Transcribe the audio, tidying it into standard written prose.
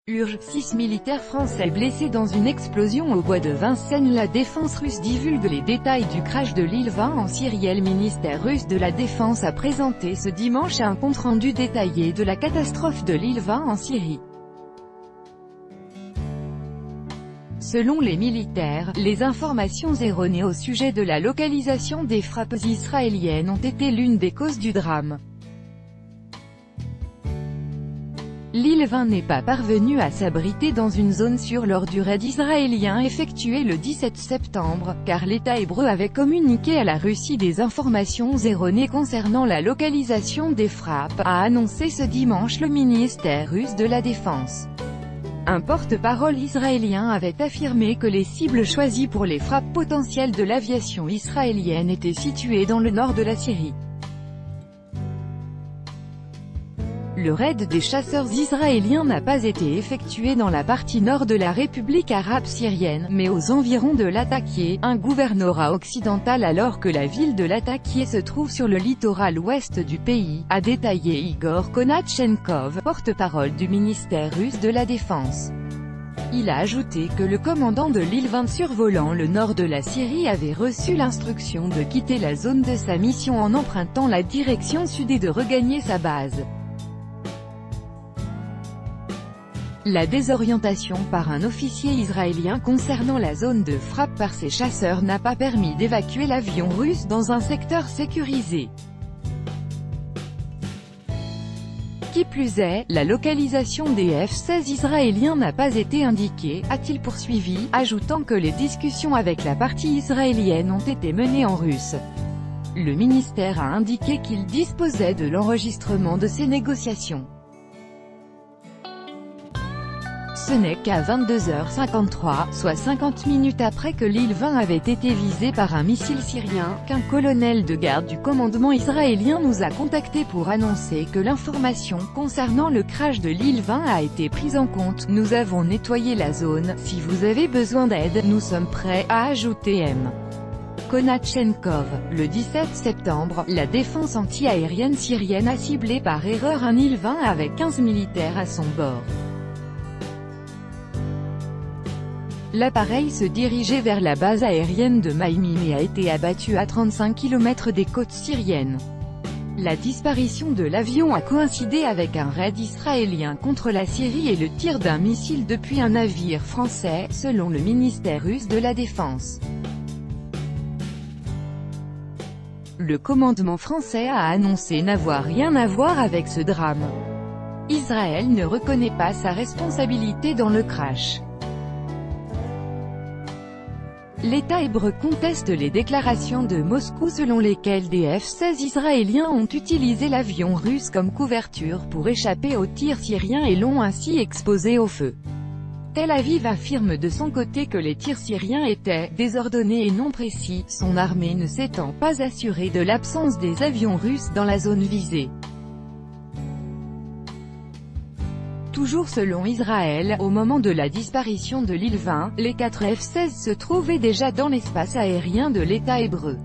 Urge, 6 militaires français blessés dans une explosion au bois de Vincennes. La défense russe divulgue les détails du crash de l'Il-20 en Syrie. Le ministère russe de la Défense a présenté ce dimanche un compte-rendu détaillé de la catastrophe de l'Il-20 en Syrie. Selon les militaires, les informations erronées au sujet de la localisation des frappes israéliennes ont été l'une des causes du drame. L'Il-20 n'est pas parvenu à s'abriter dans une zone sûre lors du raid israélien effectué le 17 septembre, car l'État hébreu avait communiqué à la Russie des informations erronées concernant la localisation des frappes, a annoncé ce dimanche le ministère russe de la Défense. Un porte-parole israélien avait affirmé que les cibles choisies pour les frappes potentielles de l'aviation israélienne étaient situées dans le nord de la Syrie. Le raid des chasseurs israéliens n'a pas été effectué dans la partie nord de la République arabe syrienne, mais aux environs de Latakia, un gouvernorat occidental, alors que la ville de Latakia se trouve sur le littoral ouest du pays, a détaillé Igor Konatchenkov, porte-parole du ministère russe de la Défense. Il a ajouté que le commandant de l'Il-20 survolant le nord de la Syrie avait reçu l'instruction de quitter la zone de sa mission en empruntant la direction sud et de regagner sa base. La désorientation par un officier israélien concernant la zone de frappe par ses chasseurs n'a pas permis d'évacuer l'avion russe dans un secteur sécurisé. Qui plus est, la localisation des F-16 israéliens n'a pas été indiquée, a-t-il poursuivi, ajoutant que les discussions avec la partie israélienne ont été menées en russe. Le ministère a indiqué qu'il disposait de l'enregistrement de ces négociations. Ce n'est qu'à 22h53, soit 50 minutes après que l'Il-20 avait été visé par un missile syrien, qu'un colonel de garde du commandement israélien nous a contactés pour annoncer que l'information concernant le crash de l'Il-20 a été prise en compte. Nous avons nettoyé la zone, si vous avez besoin d'aide, nous sommes prêts, a ajouté M. Konatchenkov. Le 17 septembre, la défense anti-aérienne syrienne a ciblé par erreur un Il-20 avec 15 militaires à son bord. L'appareil se dirigeait vers la base aérienne de Maïmim et a été abattu à 35 km des côtes syriennes. La disparition de l'avion a coïncidé avec un raid israélien contre la Syrie et le tir d'un missile depuis un navire français, selon le ministère russe de la Défense. Le commandement français a annoncé n'avoir rien à voir avec ce drame. Israël ne reconnaît pas sa responsabilité dans le crash. L'État hébreu conteste les déclarations de Moscou selon lesquelles des F-16 israéliens ont utilisé l'avion russe comme couverture pour échapper aux tirs syriens et l'ont ainsi exposé au feu. Tel Aviv affirme de son côté que les tirs syriens étaient désordonnés et non précis, son armée ne s'étant pas assurée de l'absence des avions russes dans la zone visée. Toujours selon Israël, au moment de la disparition de l'Il-20, les 4 F-16 se trouvaient déjà dans l'espace aérien de l'État hébreu.